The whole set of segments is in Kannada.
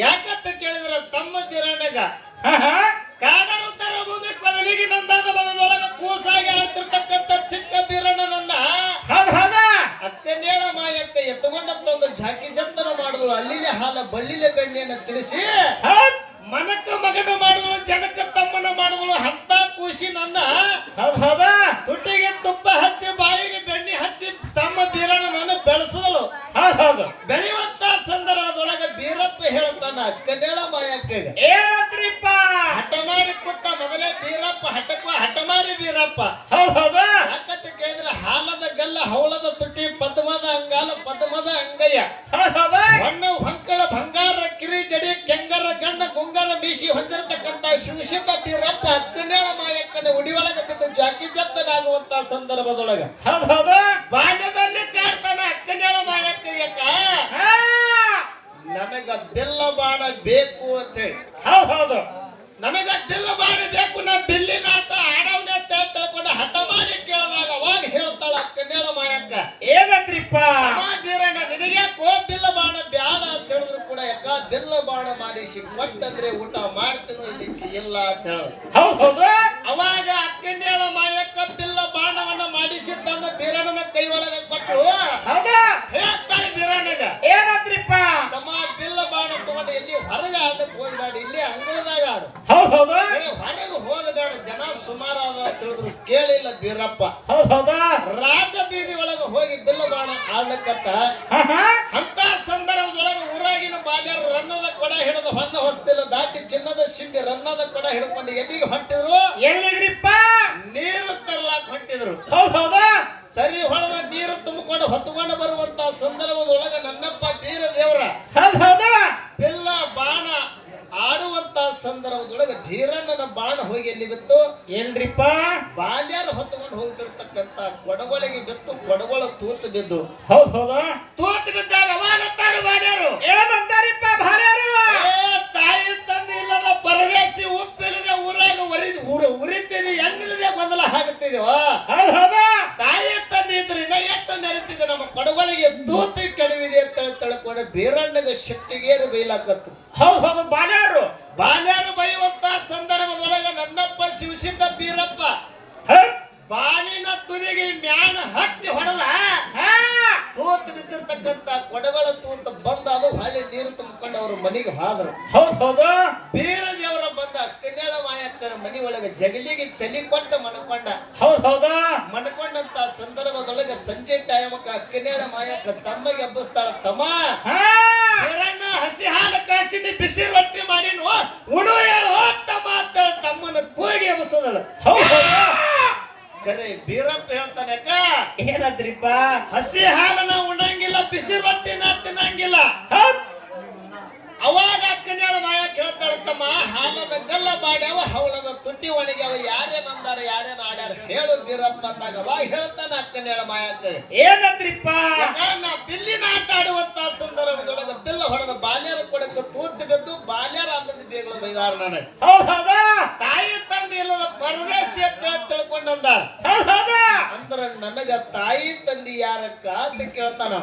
ಯಾಕಂತ ಕೇಳಿದ್ರ ತಮ್ಮ ಬೀರಣ್ಣಗ ಕಾಡರುತ್ತರ ಭೂಮಿ ಕೊದಲಿಗೆ ನಂದಾನ ಬನದೊಳಗ ಕೂಸಾಗಿ ಆಡ್ತಿರ್ತಕ್ಕಂಥ ಚಿಕ್ಕ ಬೀರಣ್ಣನನ್ನ ಅಕ್ಕನೇಳ ಮಾಯಕ್ಕ ಎತ್ತುಕೊಂಡಂತಂದು ಜಾಕಿ ಜಂತನ ಮಾಡಿದ್ರು. ಅಲ್ಲಿಲೆ ಹಾಲ ಬಳ್ಳಿಲೆ ಬೆಣ್ಣೆಯನ್ನು ತಿಳಿಸಿ ಮನಕ್ಕ ಮಗನ ಮಾಡಿದಳು, ಜನಕ್ಕ ತಮ್ಮನ ಮಾಡಿದಳು. ಅಂತ ಕೂಸಿ ನನ್ನ ತುಟಿಗೆ ತುಪ್ಪ ಹಚ್ಚಿ ಬಾಯಿಗೆ ಬೆಣ್ಣೆ ಹಚ್ಚಿ ತಮ್ಮ ಬೀರಣ್ಣನನ್ನು ಬೆಳೆಸದಳು. ಬೆಳೆಯುವಂತ ಸಂದರ್ಭದೊಳಗೆ ಬೀರಪ್ಪ ಹೇಳುತ್ತಾನ ಅಕ್ಕನೇಳ ಮಾಯಕ್ಕ ಏನಂತ್ರಿಪ್ಪ? ಹಠ ಮಾಡಿ ಕೂತ ಮೊದಲೇ ಬೀರಪ್ಪ ಹಠಮಾರಿ ಬೀರಪ್ಪ. ಯಾಕಂತ ಕೇಳಿದ್ರೆ ಹಾಲದ ಗಲ್ಲ ಹೌಲದ ತುಟಿ ಪದ್ಮದ ಅಂಗಾಲ ಪದ್ಮದ ಅಂಗಯ್ಯ ಹೊನ್ನ ಹೊಂಕಳ ಬಂಗಾರ ಕಿರಿ ಜಡಿ ಕೆಂಗರ ಗಣ್ಣ ಗುಂಗರ ಮೀಸಿ ಹೊಂದಿರತಕ್ಕಂತ ಶಿವಶಿತ ಬೀರಪ್ಪ ಅಕ್ಕನೇಳ ಮಾಯಕ್ಕನ ಉಡಿಯೊಳಗೆ ಬಿದ್ದು ಜಾಕಿ ಜತ್ತನಾಗುವಂತ ಸಂದರ್ಭದೊಳಗ ಬಾಲ್ಯದಲ್ಲಿ ಕಾಡ್ತಾನ ಅಕ್ಕನೇಳ ಮಾಯಕ್ಕ ನನಗ ಬೆಲ್ಲ ಬಾಣ ಬೇಕು ಅಂತ ಹೇಳಿ. ನನಗ ಬಿಲ್ಲ ಬಾಣ ಬೇಕು, ನಾ ಬಿಲ್ಲಿನ ಆಟ ಆಡವನೇ ತಿಳ್ಕೊಂಡು ಹಠ ಮಾಡಿ ಕೇಳಿದಾಗ ಅವಾಗ ಹೇಳ್ತಾಳ ಅಕ್ಕನೇಳ ಮಾಯಕ್ಕ ಏನಂತ್ರಿಪ್ಪ? ಬೀರಣ್ಣ ನಿನಗ್ಯಾಕೋ ಬಿಲ್ಲ ಬಾಣ ಬ್ಯಾಡ ಅಂತ ಹೇಳಿದ್ರು ಕೂಡ ಯಾಕ ಬಿಲ್ಲ ಬಾಣ ಮಾಡಿಸಿ ಕೊಟ್ಟಂದ್ರೆ ಊಟ ಮಾಡ್ತೀನೋ ಇಲ್ಲಿಕ್ಕೆ ಇಲ್ಲ ಅಂತ ಹೇಳಿದ್ರು. ಅವಾಗ ಅಕ್ಕನೇಳ ಮಾಯಕ್ಕ ಬಿಲ್ಲ ಬಾಣವನ್ನ ಮಾಡಿಸಿ ತಂದ ಬೀರಣ್ಣನ ಕೈ ಒಳಗ ಕೊಟ್ಟಳು. ಹೇಳ್ತಾಳೆ ಬೀರಣ್ಣಗ ಏನಂತ್ರಿಪ್ಪ? ತಮ್ಮ ಬಿಲ್ಲ ಬಾಣ ತಗೊಂಡು ಎಲ್ಲಿ ಹೊರಗೆ ಆಡಕ್ ಹೋಗ್ಬೇಡ, ಇಲ್ಲಿ ಅಂಗಳದಾಗ ಆಡು. ಹೊರಗೆ ಹೋಗಬೇಡ, ಜನ ಸುಮಾರಾದ ತಿಳಿದ್ರು ಕೇಳಿಲ್ಲ ಬೀರಪ್ಪ. ರಾಜ ಬೀದಿ ಒಳಗೆ ಹೋಗಿ ಬಿಲ್ಲ ಬಾಣ ಆಡ್ಲಕ್ಕತ್ತ. ಅಂತ ಸಂದರ್ಭದೊಳಗೆ ಊರಾಗಿನ ಬಾಲ್ಯರು ರನ್ನದ ಕೊಡ ಹಿಡಿದು ಹೊನ್ನ ಹೊಸ್ತಿಲ್ಲ ದಾಟಿ ಚಿನ್ನದ ಶಿಂಬಿ ರನ್ನದ ಕೊಡ ಹಿಡ್ಕೊಂಡು ಎಲ್ಲಿಗೆ ಹೊಂಟಿದ್ರು? ಎಲ್ಲಿಗ್ರಿಪ್ಪ? ನೀರು ತರ್ಲಾಕ್ ಹೊಂಟಿದ್ರು. ತರಿ ಹೊಡೆದ ನೀರು ತುಂಬಿಕೊಂಡು ಹೊತ್ತುಕೊಂಡು ಬರುವಂತ ಸಂದರ್ಭದೊಳಗ ನನ್ನಪ್ಪ ಬೀರ ದೇವರ ಬಿಲ್ಲ ಬಾಣ ಆಡುವಂತ ಸಂದರ್ಭದೊಳಗೆ ಬೀರಣ್ಣನ ಬಾಣ ಹೋಗಿ ಎಲ್ಲಿ ಬಿತ್ತು? ಎಲ್ರಿಪ್ಪ? ಬಾಲ್ಯರು ಹೊತ್ತುಕೊಂಡು ಹೋಗ್ತಿರ್ತಕ್ಕಂತ ಕೊಡಗೊಳಿಗೆ ಬಿತ್ತು. ಕೊಡಗೊಳ ತೂತು ಬಿದ್ದು ತೂತು ಬಿದ್ದಾಗ ಅವಾಗತ್ತಾರು ಬಾಲ್ಯರು ಏನಂತಾರಿಪ್ಪ ಬಾಲ್ಯರು? ತಾಯಿ ತಂದೆ ಇಲ್ಲದ ಪರದೇಶಿ ಉಪ್ಪಿಲ್ಲದೆ ಊರಾಗ ಉರಿತಿದೆ, ಎಣ್ಣಿಲ್ಲದೆ ಗೊಂದಲ ಆಗುತ್ತಿದೆವ. ತಾಯಿ ತಂದೆ ಇದ್ರೆ ಇನ್ನ ಎಷ್ಟು ಮೆರೆತಿದೆ, ನಮ್ಮ ಕೊಡಗೊಳಿಗೆ ತೂತು ಕೆಡವಿದೆ ಅಂತ ತಿಳ್ಕೊಂಡು ಬೀರಣ್ಣಗೆ ಶೆಟ್ಟಿಗೇರು ಬೈಲಾಕತ್ತು. ಬಾಲ್ಯರು ಬೈಯುವಂತ ಸಂದರ್ಭದೊಳಗ ನನ್ನಪ್ಪ ಶಿವಸಿದ್ದ ಬೀರಪ್ಪ ಬಾಣಿನ ತುದಿಗೆ ಮ್ಯಾಣ ಹಚ್ಚಿ ಹೊಡೆದ. ತೂತು ಬಿದ್ದಿರ್ತಕ್ಕಂತ ಕೊಡಗಳ ತೂತು ಬಂದ ಅದು ಹೊಳೆ ನೀರು ತುಂಬಿಕೊಂಡು ಅವ್ರ ಮನೆಗೆ ಹೋದ್ರು. ಬೀರ ದೇವರ ಬಂದ ಅಕ್ಕನೇಳ ಮಾಯಕ್ಕನ ಮನಿ ಒಳಗೆ ಜಗಲಿಗೆ ತಲೆ ಕೊಟ್ಟ ಮನ್ಕೊಂಡ. ಮನ್ಕೊಂಡಂತ ಸಂದರ್ಭದೊಳಗೆ ಸಂಜೆ ಟೈಮಕ್ಕ ಅಕ್ಕನೇಳ ಮಾಯಕ್ಕ ತಮ್ಮಗೆ ಹಬ್ಬಸ್ತಾಳ. ತಮ್ಮ ಬೀರಣ್ಣ ಹಸಿ ಹಾಲು ಕಾಸಿನ ಬಿಸಿ ರೊಟ್ಟಿ ಮಾಡಿನ ಉಣು ಹೇಳು ತಮ್ಮ ಅಂತೇಳ ತಮ್ಮನ ಕೂಗಿ ಎಬ್ಸದಳ. ಕರೆ ಬೀರಪ್ಪ ಹೇಳ್ತಾನೆ ಏನಂದ್ರಿಪ್ಪ? ಹಸಿ ಹಾಲನ ಉಣಂಗಿಲ್ಲ, ಬಿಸಿ ರೊಟ್ಟಿನ ತಿನ್ನಂಗಿಲ್ಲ. ಅವಾಗ ಅಕ್ಕನೇಳ ಮಾಯ ಕೇಳ್ತಾಳ ತಮ್ಮ ಹಾಲದ ಗಲ್ಲ ಬಾಡ್ಯಾವ ಹವಳದ ತುಟ್ಟಿ ಒಣಗ್ಯಾವ ಯಾರೇನಂದಾರ ಯಾರೇನ ಆಡ್ಯಾರ ಹೇಳು ಬೀರಪ್ಪ ಅಂದಾಗ ಅವಾಗ ಹೇಳ್ತಾನ ಅಕ್ಕನೇಳ ಮಾಯಕ್ಕ ಏನಂದ್ರಿಪ್ಪ? ನಾ ಬಿಲ್ಲಿನ ಆಟ ಆಡುವಂತ ಸಂದರ್ಭದೊಳಗ ಬಿಲ್ಲ ಹೊಡೆದ ಬಾಲ್ಯರ ಕೊಡಕ ತೂತು ಬಿದ್ದು ಬಾಲ್ಯರ ಅನ್ನದ ಬೇಗಳು ಬೈದಾರ ನನಗೆ. ತಾಯಿ ತಂದೆ ಇಲ್ಲದ ಪರದೇಶಿ ಅಂತ ತಿಳ್ಕೊಂಡಂದಾರ. ಅಂದ್ರ ನನಗ ತಾಯಿ ತಂದಿ ಯಾರಕ್ಕ ಅಂತ ಕೇಳ್ತಾನ.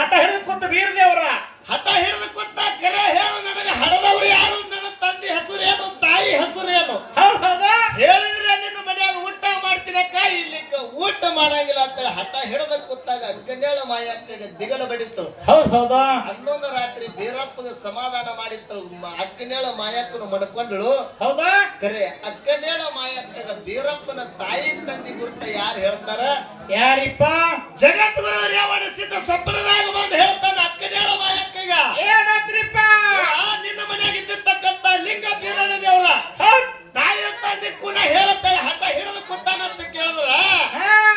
ಹಠ ಹಿಡಿದು ಕೂತ ಬೀರದೇವ್ರ ಹಠ ಹಿಡಿದು ಕೂತ ಕರೆ ಹೇಳು ನನಗೆ ಹಡದವ್ರು ಯಾರು, ನನ್ನ ತಂದೆ ಹೆಸರು ಏನು, ತಾಯಿ ಹೆಸರು ಏನು ಹೇಳಿದ್ರೆ ನಿನ್ನ ಮನ್ಯಾಗ ಊಟ ಮಾಡ್ತೀನಕ್ಕ, ಇಲ್ಲಿಕ್ಕ ಊಟ ಮಾಡಂಗಿಲ್ಲ ಅಂತೇಳಿ ಹಠ ಹಿಡಿದ ಕೂತಾಗ ಅಕ್ಕನೇಳ ಮಾಯಕ್ಕಗೆ ದಿಗಲ ಬಡಿತು. ಹನ್ನೊಂದು ರಾತ್ರಿ ಬೀರಪ್ಪಗೆ ಸಮಾಧಾನ ಮಾಡಿತ್ತು. ಅಕ್ಕನೇಳ ಮಾಯಕ್ಕನು ಮನ್ಕೊಂಡಳು. ಕರೆ ಅಕ್ಕನೇಳ ಮಾಯಕ್ಕಗ ಬೀರಪ್ಪನ ತಾಯಿ ತಂದಿ ಗುರುತ ಯಾರು ಹೇಳ್ತಾರ? ಯಾರಿಪ್ಪ? ಜಗದ್ಗುರು ರೇವಣಿಸಿದ ಸ್ವಪ್ನದಾಗ ಬಂದು ಹೇಳ್ತಾನ ಅಕ್ಕನೇಳ ಮಾಯಕ್ಕಗ ಏನಂದ್ರಿಪ್ಪ? ನಿನ್ನ ಮನೆಯಾಗ ಇದ್ದಿರ್ತಕ್ಕಂತ ಲಿಂಗ ಬೀರಣ್ಣ ದೇವ್ರ ತಾಯಿ ತಂದೆ ಕುನ ಹೇಳುತ್ತಾಳೆ. ಹಠ ಹಿಡಿದು ಕೂತಾನಂತ ಕೇಳಿದ್ರ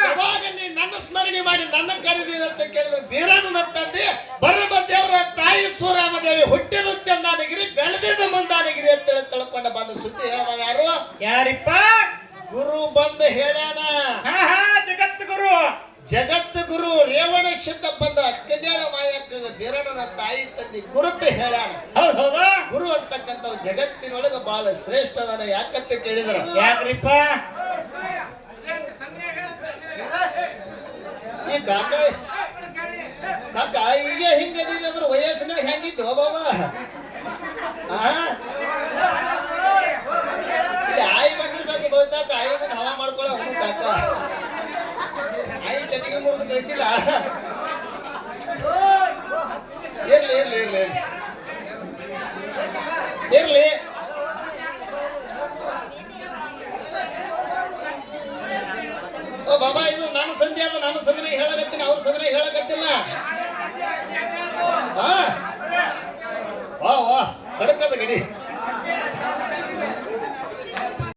ಯಾವಾಗ ನೀ ನನ್ನ ಸ್ಮರಣೆ ಮಾಡಿ ನನ್ನ ಕರೆದಿದೆ ಅಂತ ಕೇಳಿದ್ರು ಬೀರಣ್ಣನ ತಂದೆ ಬರಬ ದೇವರ ತಾಯಿ ಸೂರಾಮದೇವಿ ಹುಟ್ಟಿದ ಚಂದಾನಗಿರಿ ಬೆಳೆದಿದ್ದ ಮುಂದಾನಗಿರಿ ಅಂತೇಳಿ ತಿಳ್ಕೊಂಡ ಬಂದ ಸುದ್ದಿ ಹೇಳ್ದವ ಯಾರು? ಯಾರಿಪ್ಪ? ಗುರು ಬಂದು ಹೇಳ್ಯಾನ. ಜಗದ್ಗುರು ಜಗದ್ಗುರು ರೇವಣ ಶುದ್ಧ ಬಂದ ಅಕ್ಕನೇಳ ಮಾಯಕ್ಕ ಬೀರಣ್ಣನ ತಾಯಿ ತಂದೆ ಗುರುತು ಹೇಳ್ಯಾನ. ಗುರು ಅಂತಕ್ಕಂಥ ಜಗತ್ತಿನೊಳಗ ಬಹಳ ಶ್ರೇಷ್ಠ ಅದಾನ. ಯಾಕಂತ ಕೇಳಿದ್ರ ಯಾಕ್ರಿಪ್ಪ? ಕಾಕ ಈಗ ಹಿಂಗದಿದ್ರೆ ವಯಸ್ಸಿನಾಗ ಹೆಂಗಿದ್ದು ಬಾಬಾ ಆ? ಇಲ್ಲಿ ಆಯಿ ಬಂದಿರ್ಬೇಕು ಬಹುತಾಕ ಆಯಿ ಬಂದು ಹವಾ ಮಾಡ್ಕೊಳ್ಳೋ ಅವನು ಕಾಕ ಆಯಿ ಚಟಿಗೆ ಮುರಿದು ಕಳಿಸಿಲ್ಲ ಇರ್ಲಿ ಇರ್ಲಿ ಇರ್ಲಿ ಇರ್ಲಿ ಓ ಬಾಬಾ ಇದು ನನ್ನ ಸಂಧಿ ಅದು ನನ್ನ ಸಂಧಿನ ಹೇಳಕತ್ತೀನಿ ಅವ್ರ ಸಂಧಿನ ಹೇಳಕತ್ತಿಲ್ಲ ಹಾ ವಾ ವಾ ಕಡಕದ ಗಡಿ